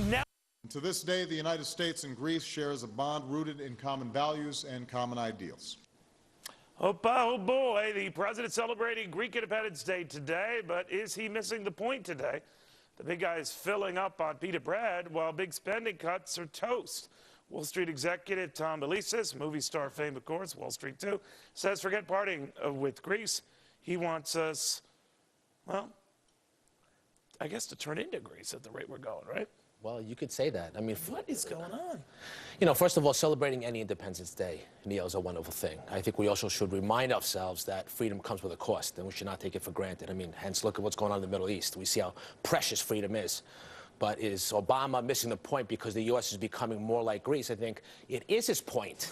Now, to this day, the United States and Greece shares a bond rooted in common values and common ideals. Opa, oh boy, the president celebrating Greek Independence Day today, but is he missing the point today? The big guy is filling up on pita bread while big spending cuts are toast. Wall Street executive Tom Belesis, movie star fame, of course, Wall Street too, says forget parting with Greece. He wants us, well, I guess to turn into Greece at the rate we're going, right? Well, you could say that. I mean, what is going on? You know, first of all, celebrating any Independence Day, Neil, is a wonderful thing. I think we also should remind ourselves that freedom comes with a cost, and we should not take it for granted. I mean, hence, look at what's going on in the Middle East. We see how precious freedom is. But is Obama missing the point because the U.S. is becoming more like Greece? I think it is his point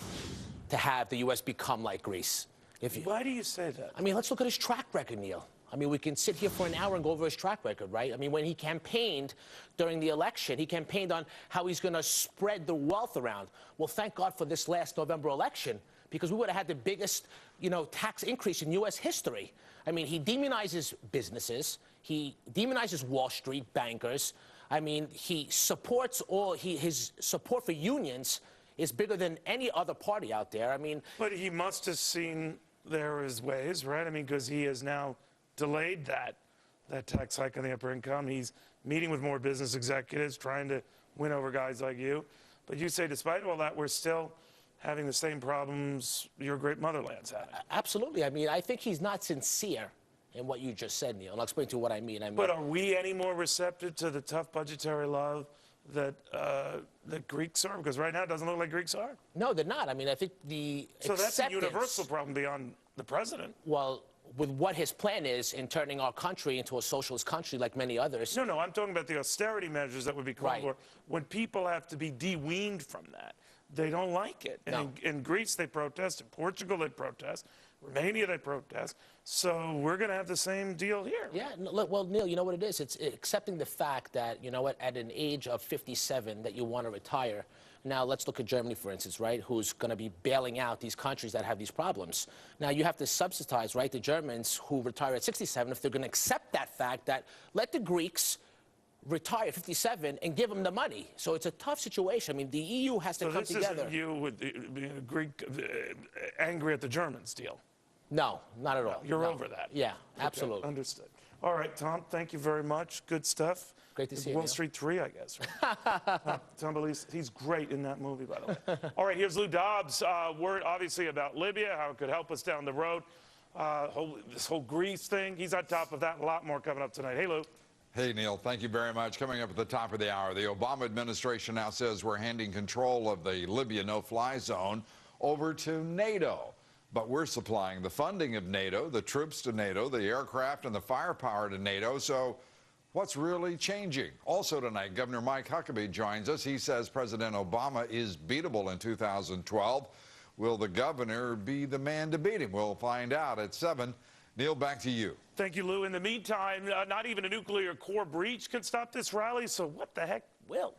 to have the U.S. become like Greece. Why do you say that? I mean, let's look at his track record, Neil. I mean, we can sit here for an hour and go over his track record, right? I mean, when he campaigned during the election, he campaigned on how he's going to spread the wealth around. Well, thank God for this last November election, because we would have had the biggest, you know, tax increase in U.S. history. I mean, he demonizes businesses. He demonizes Wall Street bankers. I mean, he supports his support for unions is bigger than any other party out there. I mean, but he must have seen there his ways, right? I mean, because he has now delayed that tax hike on the upper income. He's meeting with more business executives, trying to win over guys like you. But you say, despite all that, we're still having the same problems your great motherland's having. Absolutely. I mean, I think he's not sincere in what you just said, Neil. And I'll explain to you what I mean. But are we any more receptive to the tough budgetary love that Greeks are? Because right now it doesn't look like Greeks are. No, they're not. I mean, I think So that's a universal problem beyond the president. Well, with what his plan is in turning our country into a socialist country like many others. No, I'm talking about the austerity measures that would be called for. When people have to be de-weaned from that, they don't like it. And in Greece, they protest. In Portugal, they protest. Romania, they protest. So we're going to have the same deal here. Yeah, well, Neil, you know what it is? It's accepting the fact that, you know what, at an age of 57 that you want to retire. Now, let's look at Germany, for instance, right, who's going to be bailing out these countries that have these problems. Now, you have to subsidize, right, the Germans who retire at 67 if they're going to accept that fact that let the Greeks retire at 57 and give them the money. So it's a tough situation. I mean, the EU has to come together. So this isn't you with the Greek angry at the Germans deal? No, not at all. You're over that? Yeah, absolutely. Okay, understood. All right, Tom, thank you very much. Good stuff. Great to see you. Wall Street 3, I guess. Right? Tom Belesis, he's great in that movie, by the way. All right, here's Lou Dobbs. Word, obviously, about Libya, how it could help us down the road. This whole Greece thing, he's on top of that. A lot more coming up tonight. Hey, Lou. Hey, Neil, thank you very much. Coming up at the top of the hour, the Obama administration now says we're handing control of the Libya no-fly zone over to NATO. But we're supplying the funding of NATO, the troops to NATO, the aircraft and the firepower to NATO. So what's really changing? Also tonight, Governor Mike Huckabee joins us. He says President Obama is beatable in 2012. Will the governor be the man to beat him? We'll find out at 7. Neil, back to you. Thank you, Lou. In the meantime, not even a nuclear core breach can stop this rally, so what the heck will?